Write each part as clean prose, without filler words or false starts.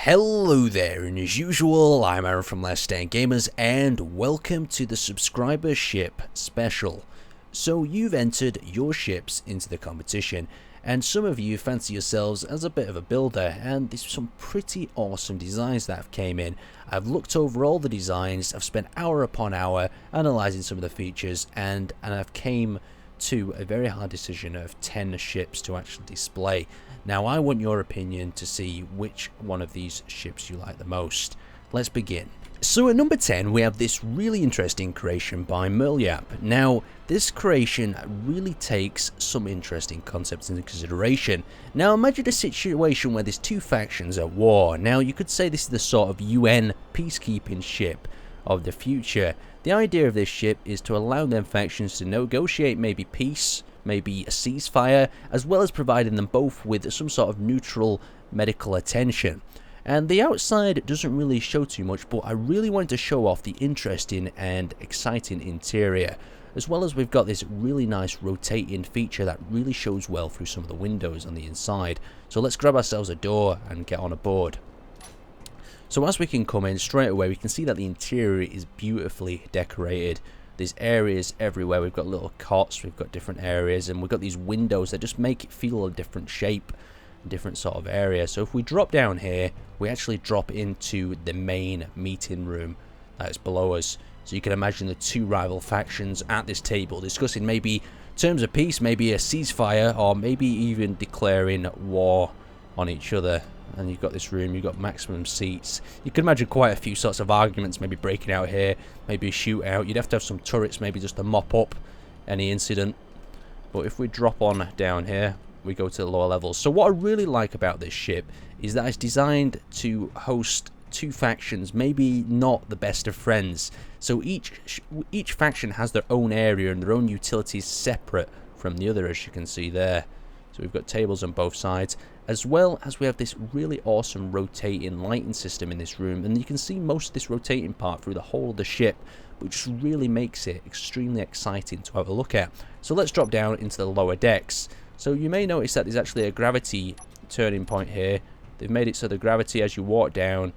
Hello there, and as usual, I'm Aaron from Last Stand Gamers, and welcome to the subscriber ship special. So you've entered your ships into the competition, and some of you fancy yourselves as a bit of a builder, and there's some pretty awesome designs that have came in. I've looked over all the designs, I've spent hour upon hour analysing some of the features, and I've came to a very hard decision of 10 ships to actually display. Now I want your opinion to see which one of these ships you like the most. Let's begin. So at number 10 we have this really interesting creation by Merlin. Now this creation really takes some interesting concepts into consideration. Now imagine a situation where there's two factions at war. Now you could say this is the sort of UN peacekeeping ship of the future. The idea of this ship is to allow them factions to negotiate maybe peace, maybe a ceasefire, as well as providing them both with some sort of neutral medical attention. And the outside doesn't really show too much, but I really wanted to show off the interesting and exciting interior, as well as we've got this really nice rotating feature that really shows well through some of the windows on the inside. So let's grab ourselves a door and get on aboard. So as we can come in straight away, we can see that the interior is beautifully decorated. There's areas everywhere. We've got little cots, we've got different areas, and we've got these windows that just make it feel a different shape, a different sort of area. So if we drop down here, we actually drop into the main meeting room that's below us. So you can imagine the two rival factions at this table discussing maybe terms of peace, maybe a ceasefire, or maybe even declaring war on each other. And you've got this room, you've got maximum seats. You can imagine quite a few sorts of arguments maybe breaking out here, maybe a shootout. You'd have to have some turrets maybe just to mop up any incident. But if we drop on down here, we go to the lower levels. So what I really like about this ship is that it's designed to host two factions, maybe not the best of friends. So each faction has their own area and their own utilities separate from the other, as you can see there. So we've got tables on both sides, as well as we have this really awesome rotating lighting system in this room, and you can see most of this rotating part through the whole of the ship, which really makes it extremely exciting to have a look at. So let's drop down into the lower decks. So you may notice that there's actually a gravity turning point here. They've made it so the gravity, as you walk down,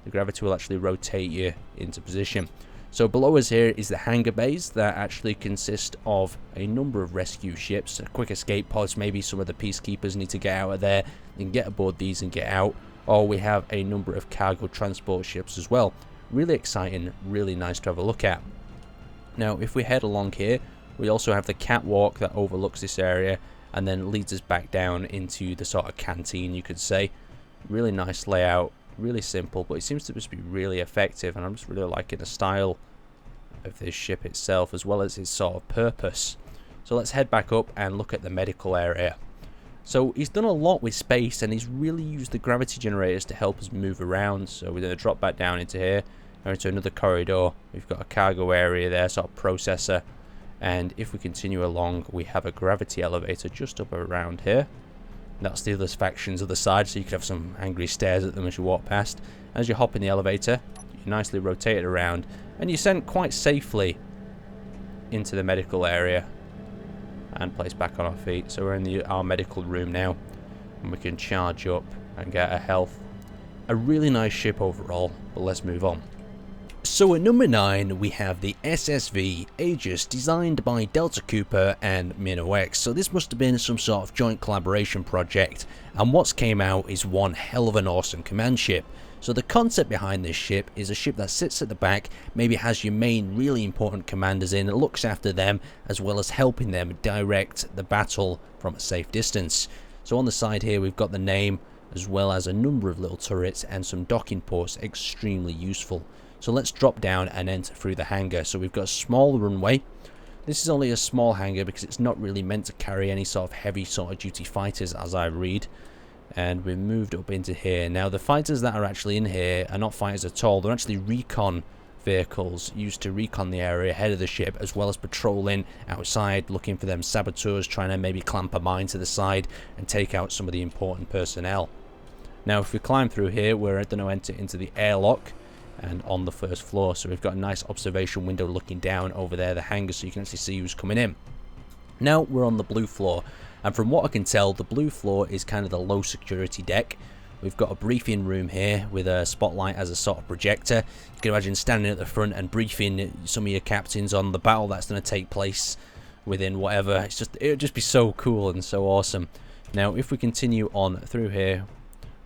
the gravity will actually rotate you into position. So below us here is the hangar bays that actually consist of a number of rescue ships, quick escape pods. Maybe some of the peacekeepers need to get out of there and get aboard these and get out. Or we have a number of cargo transport ships as well. Really exciting, really nice to have a look at. Now if we head along here, we also have the catwalk that overlooks this area and then leads us back down into the sort of canteen, you could say. Really nice layout. Really simple, but it seems to just be really effective, and I'm just really liking the style of this ship itself as well as its sort of purpose. So let's head back up and look at the medical area. So he's done a lot with space, and he's really used the gravity generators to help us move around. So we're going to drop back down into here, or into another corridor. We've got a cargo area there, sort of processor, and if we continue along, we have a gravity elevator just up around here. That's the other faction's other side, so you could have some angry stares at them as you walk past. As you hop in the elevator, you nicely rotate it around, and you send quite safely into the medical area and place back on our feet. So we're in our medical room now, and we can charge up and get our health. A really nice ship overall, but let's move on. So at number 9 we have the SSV Aegis, designed by Delta Cooper and MinnoX. So this must have been some sort of joint collaboration project, and what's came out is one hell of an awesome command ship. So the concept behind this ship is a ship that sits at the back, maybe has your main really important commanders in, it looks after them as well as helping them direct the battle from a safe distance. So on the side here we've got the name as well as a number of little turrets and some docking ports, extremely useful. So let's drop down and enter through the hangar. So we've got a small runway. This is only a small hangar because it's not really meant to carry any sort of heavy sort of duty fighters, as I read. And we've moved up into here. Now the fighters that are actually in here are not fighters at all. They're actually recon vehicles used to recon the area ahead of the ship, as well as patrolling outside, looking for them saboteurs, trying to maybe clamp a mine to the side and take out some of the important personnel. Now if we climb through here, we're going to enter into the airlock and on the first floor. So we've got a nice observation window looking down over there, the hangar, so you can actually see who's coming in. Now we're on the blue floor, and from what I can tell, the blue floor is kind of the low security deck, We've got a briefing room here with a spotlight as a sort of projector. You can imagine standing at the front and briefing some of your captains on the battle that's going to take place within whatever. It would just be so cool and so awesome. Now, if we continue on through here,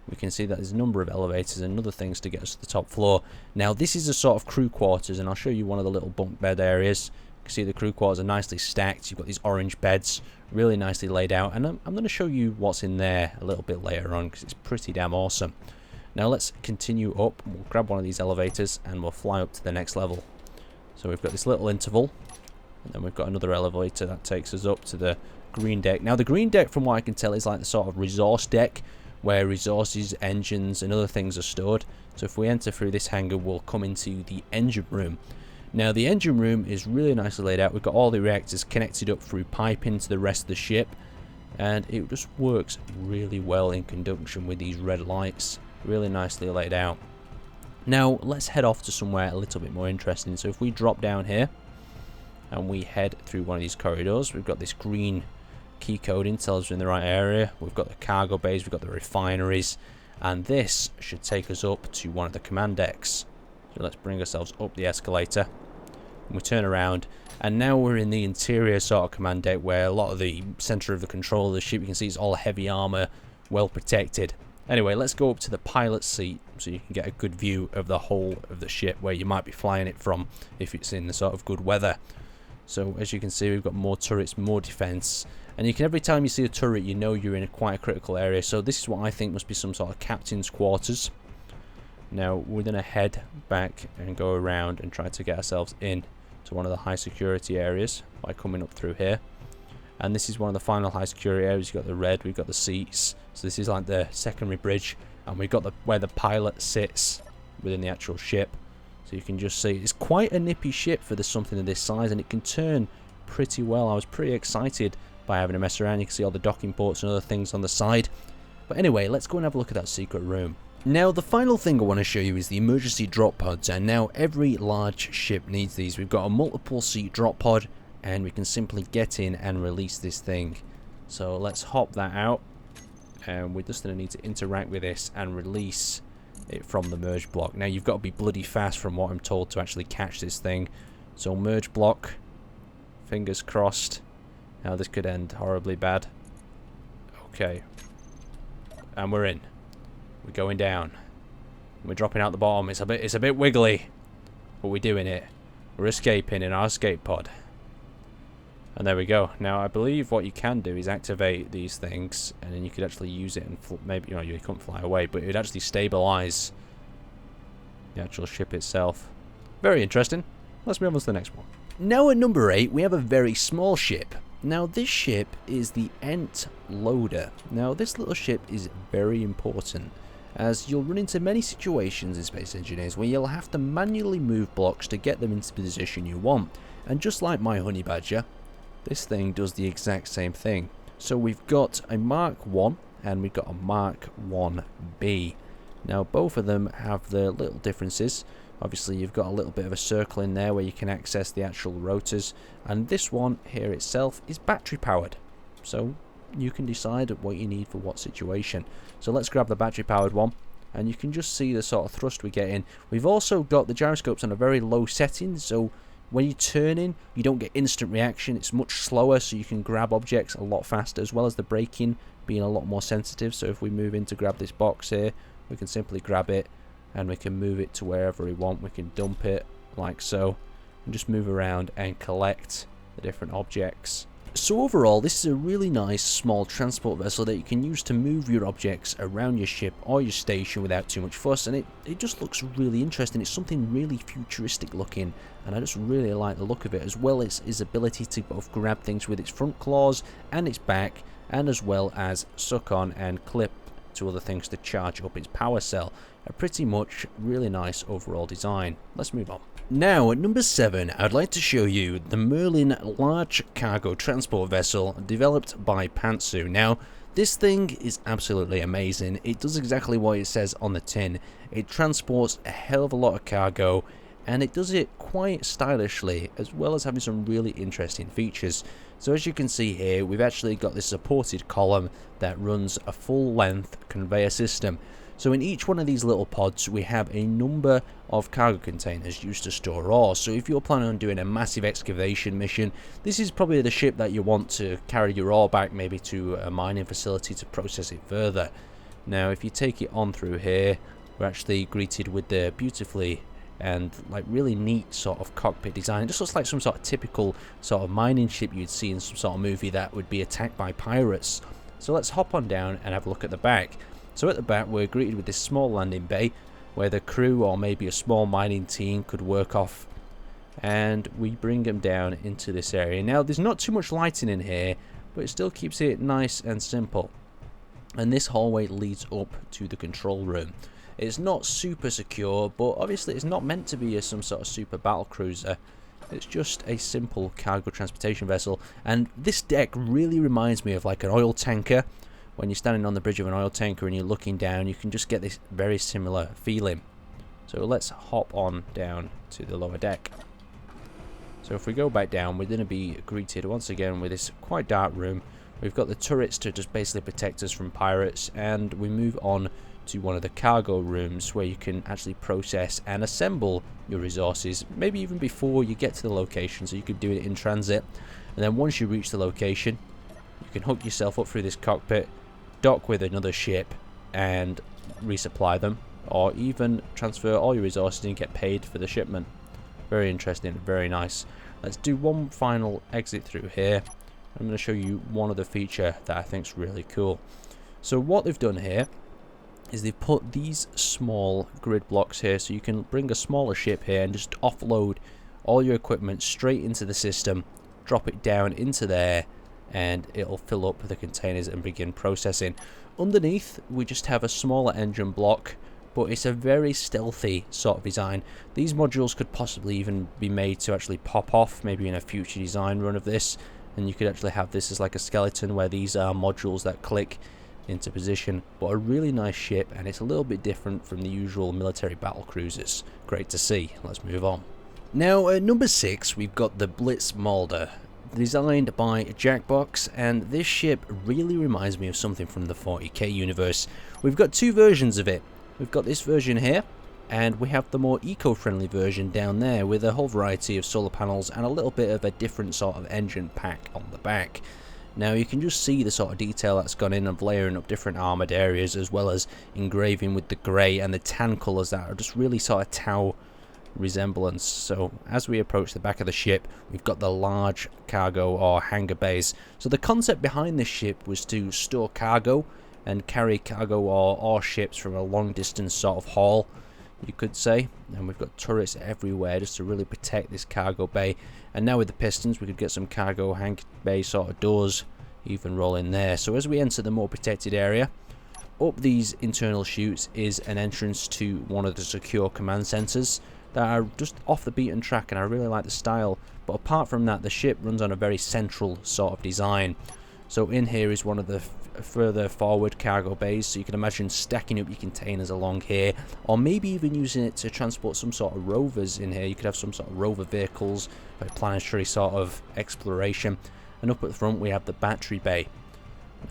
we can see that there's a number of elevators and other things to get us to the top floor. Now, this is a sort of crew quarters, and I'll show you one of the little bunk bed areas. You can see the crew quarters are nicely stacked. You've got these orange beds, really nicely laid out, and I'm going to show you what's in there a little bit later on because it's pretty damn awesome. Now, let's continue up. We'll grab one of these elevators and we'll fly up to the next level. So we've got this little interval, and then we've got another elevator that takes us up to the green deck. Now, the green deck, from what I can tell, is like the sort of resource deck where resources, engines, and other things are stored. So if we enter through this hangar, we'll come into the engine room. Now, the engine room is really nicely laid out. We've got all the reactors connected up through piping to the rest of the ship, and it just works really well in conjunction with these red lights. Really nicely laid out. Now, let's head off to somewhere a little bit more interesting. So if we drop down here and we head through one of these corridors, we've got this green key coding, tells us we're in the right area. We've got the cargo bays, we've got the refineries, and this should take us up to one of the command decks. So let's bring ourselves up the escalator, and we turn around, and now we're in the interior sort of command deck where a lot of the center of the control of the ship, you can see it's all heavy armor, well protected. Anyway, let's go up to the pilot's seat so you can get a good view of the whole of the ship where you might be flying it from if it's in the sort of good weather. So as you can see, we've got more turrets, more defense, and you can, every time you see a turret, you know you're in a quite critical area. So this is what I think must be some sort of captain's quarters. Now we're going to head back and go around and try to get ourselves in to one of the high security areas by coming up through here. And this is one of the final high security areas. You've got the red, we've got the seats. So this is like the secondary bridge, and we've got where the pilot sits within the actual ship. So you can just see it's quite a nippy ship for something of this size, and it can turn pretty well. I was pretty excited by having a mess around. You can see all the docking ports and other things on the side. But anyway, let's go and have a look at that secret room. Now, the final thing I want to show you is the emergency drop pods, and now every large ship needs these. We've got a multiple seat drop pod, and we can simply get in and release this thing. So let's hop that out, and we're just going to need to interact with this and release it from the merge block. Now, you've got to be bloody fast from what I'm told to actually catch this thing. So merge block, fingers crossed. Now this could end horribly bad. Okay, and we're in. We're going down. We're dropping out the bottom. It's a bit wiggly, but we're doing it. We're escaping in our escape pod. And there we go. Now, I believe what you can do is activate these things, and then you could actually use it and maybe, you couldn't fly away, but it would actually stabilize the actual ship itself. Very interesting. Let's move on to the next one. Now at number 8, we have a very small ship. Now, this ship is the entLoader. Now, this little ship is very important, as you'll run into many situations in Space Engineers where you'll have to manually move blocks to get them into the position you want. And just like my Honey Badger, this thing does the exact same thing. So we've got a Mark 1 and we've got a Mark 1B. Now, both of them have their little differences. Obviously, you've got a little bit of a circle in there where you can access the actual rotors, and this one here itself is battery powered, so you can decide what you need for what situation. So let's grab the battery powered one, and you can just see the sort of thrust we get in. We've also got the gyroscopes on a very low setting, so when you turn in, you don't get instant reaction. It's much slower, so you can grab objects a lot faster, as well as the braking being a lot more sensitive. So if we move in to grab this box here, we can simply grab it and we can move it to wherever we want. We can dump it like so and just move around and collect the different objects. So overall, this is a really nice small transport vessel that you can use to move your objects around your ship or your station without too much fuss, and it just looks really interesting. It's something really futuristic looking, and I just really like the look of it, as well as its ability to both grab things with its front claws and its back, and as well as suck on and clip to other things to charge up its power cell. A pretty much really nice overall design. Let's move on. Now at number 7, I'd like to show you the Merlin large cargo transport vessel developed by Pantsu. Now, this thing is absolutely amazing. It does exactly what it says on the tin. It transports a hell of a lot of cargo, and it does it quite stylishly, as well as having some really interesting features. So as you can see here, we've actually got this supported column that runs a full length conveyor system. So in each one of these little pods we have a number of cargo containers used to store ore. So if you're planning on doing a massive excavation mission, this is probably the ship that you want to carry your ore back, maybe to a mining facility to process it further. Now if you take it on through here, we're actually greeted with the beautifully and like really neat sort of cockpit design. It just looks like some sort of typical sort of mining ship you'd see in some sort of movie that would be attacked by pirates. So let's hop on down and have a look at the back. So at the back we're greeted with this small landing bay where the crew or maybe a small mining team could work off, and we bring them down into this area. Now there's not too much lighting in here, but it still keeps it nice and simple. And this hallway leads up to the control room. It's not super secure, but obviously it's not meant to be some sort of super battle cruiser. It's just a simple cargo transportation vessel, and this deck really reminds me of like an oil tanker. When you're standing on the bridge of an oil tanker and you're looking down, you can just get this very similar feeling. So let's hop on down to the lower deck. So if we go back down, we're going to be greeted once again with this quite dark room. We've got the turrets to just basically protect us from pirates, and we move on to one of the cargo rooms where you can actually process and assemble your resources, maybe even before you get to the location, so you could do it in transit. And then once you reach the location, you can hook yourself up through this cockpit, dock with another ship and resupply them, or even transfer all your resources and get paid for the shipment. Very interesting, very nice. Let's do one final exit through here. I'm going to show you one other feature that I think is really cool. So what they've done here is they've put these small grid blocks here, so you can bring a smaller ship here and just offload all your equipment straight into the system, drop it down into there, and it'll fill up the containers and begin processing. Underneath we just have a smaller engine block, but it's a very stealthy sort of design. These modules could possibly even be made to actually pop off, maybe in a future design run of this, and you could actually have this as like a skeleton where these are modules that click into position. But a really nice ship, and it's a little bit different from the usual military battle cruisers. Great to see. Let's move on. Now at number 6 we've got the Blitz Mulder, designed by Jackbox, and this ship really reminds me of something from the 40k universe. We've got two versions of it. We've got this version here, and we have the more eco-friendly version down there with a whole variety of solar panels and a little bit of a different sort of engine pack on the back. Now you can just see the sort of detail that's gone in of layering up different armoured areas, as well as engraving with the grey and the tan colours that are just really sort of Tau resemblance. So as we approach the back of the ship, we've got the large cargo or hangar bays. So the concept behind this ship was to store cargo and carry cargo or ships from a long distance sort of haul, you could say. And we've got turrets everywhere just to really protect this cargo bay. And now with the pistons we could get some cargo hangar bay sort of doors even roll in there. So as we enter the more protected area, up these internal chutes is an entrance to one of the secure command centers that are just off the beaten track, and I really like the style. But apart from that, the ship runs on a very central sort of design. So in here is one of the further forward cargo bays, so you can imagine stacking up your containers along here, or maybe even using it to transport some sort of rovers in here. You could have some sort of rover vehicles for planetary sort of exploration. And up at the front we have the battery bay.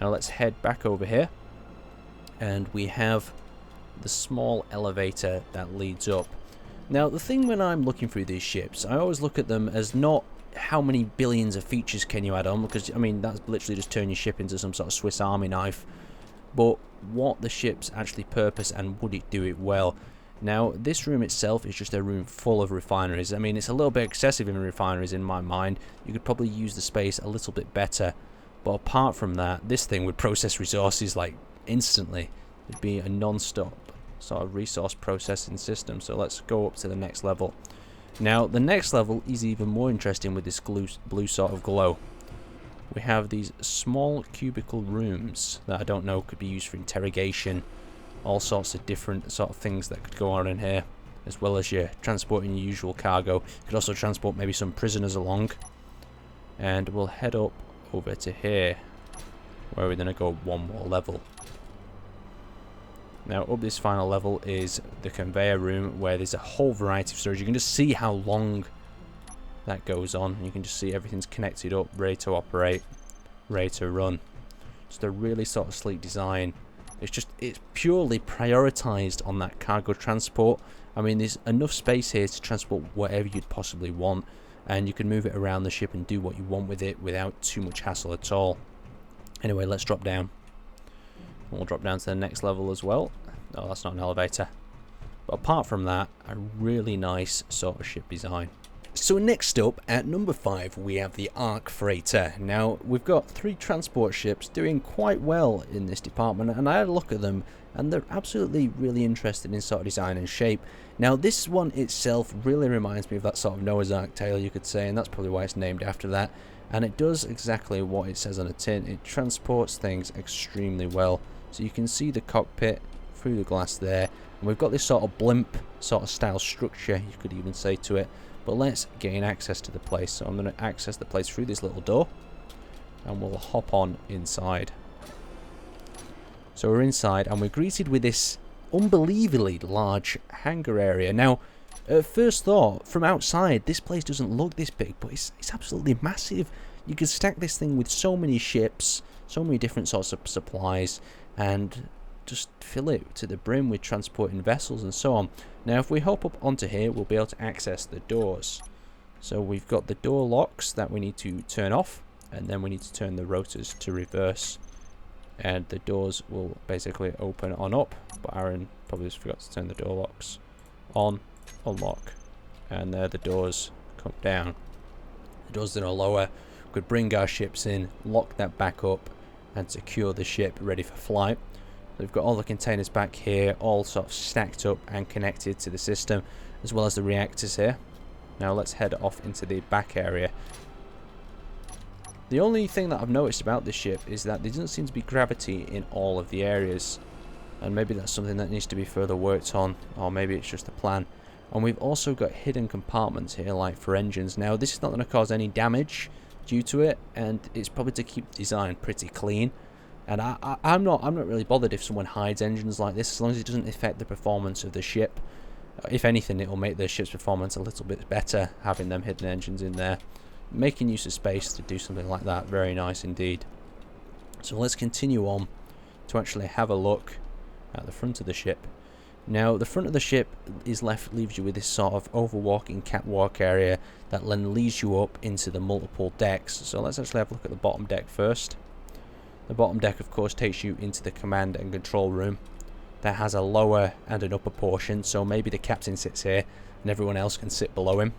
Now let's head back over here, and we have the small elevator that leads up. Now the thing when I'm looking through these ships, I always look at them as not how many billions of features can you add on, because I mean that's literally just turn your ship into some sort of Swiss Army knife, but what the ship's actually purpose and would it do it well. Now this room itself is just a room full of refineries. I mean it's a little bit excessive in refineries in my mind. You could probably use the space a little bit better, but apart from that, this thing would process resources like instantly. It'd be a non-stop sort of resource processing system. So let's go up to the next level. Now the next level is even more interesting with this blue sort of glow. We have these small cubicle rooms that I don't know could be used for interrogation, all sorts of different sort of things that could go on in here, as well as your transporting your usual cargo. You could also transport maybe some prisoners along. And we'll head up over to here, where we're going to go one more level. Now up this final level is the conveyor room, where there's a whole variety of storage. You can just see how long that goes on. You can just see everything's connected up, ready to operate, ready to run. Just a really sort of sleek design. It's purely prioritized on that cargo transport. I mean, there's enough space here to transport whatever you'd possibly want, and you can move it around the ship and do what you want with it without too much hassle at all. Anyway, let's drop down. We'll drop down to the next level as well. Oh, that's not an elevator. But apart from that, a really nice sort of ship design. So next up, at number 5, we have the Arkfarer. Now, we've got 3 transport ships doing quite well in this department, and I had a look at them, and they're absolutely really interested in sort of design and shape. Now, this one itself really reminds me of that sort of Noah's Ark tale, you could say, and that's probably why it's named after that. And it does exactly what it says on the tin. It transports things extremely well. So you can see the cockpit through the glass there, and we've got this sort of blimp sort of style structure, you could even say, to it. But let's gain access to the place. So I'm going to access the place through this little door, and we'll hop on inside. So we're inside, and we're greeted with this unbelievably large hangar area. Now, at first thought, from outside, this place doesn't look this big, but it's absolutely massive. You can stack this thing with so many ships, so many different sorts of supplies, and just fill it to the brim with transporting vessels and so on. Now, if we hop up onto here, we'll be able to access the doors. So we've got the door locks that we need to turn off, and then we need to turn the rotors to reverse, and the doors will basically open on up. But Aaron probably just forgot to turn the door locks on, unlock, and there the doors come down. The doors then are lower. We could bring our ships in, lock that back up, and secure the ship ready for flight. We've got all the containers back here, all sort of stacked up and connected to the system, as well as the reactors here. Now let's head off into the back area. The only thing that I've noticed about this ship is that there doesn't seem to be gravity in all of the areas, and maybe that's something that needs to be further worked on, or maybe it's just a plan. And we've also got hidden compartments here, like for engines. Now this is not going to cause any damage due to it, and it's probably to keep the design pretty clean. And I'm not really bothered if someone hides engines like this, as long as it doesn't affect the performance of the ship. If anything, it will make the ship's performance a little bit better, having them hidden engines in there. Making use of space to do something like that, very nice indeed. So let's continue on to actually have a look at the front of the ship. Now, the front of the ship leaves you with this sort of overwalking catwalk area that then leads you up into the multiple decks. So let's actually have a look at the bottom deck first. The bottom deck, of course, takes you into the command and control room. That has a lower and an upper portion, so maybe the captain sits here and everyone else can sit below him.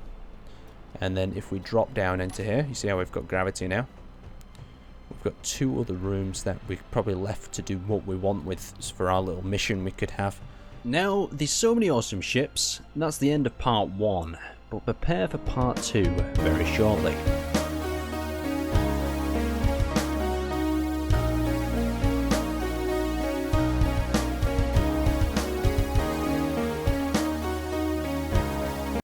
And then if we drop down into here, you see how we've got gravity now. We've got 2 other rooms that we've probably left to do what we want with for our little mission we could have. Now, there's so many awesome ships. That's the end of part 1, but prepare for part 2 very shortly.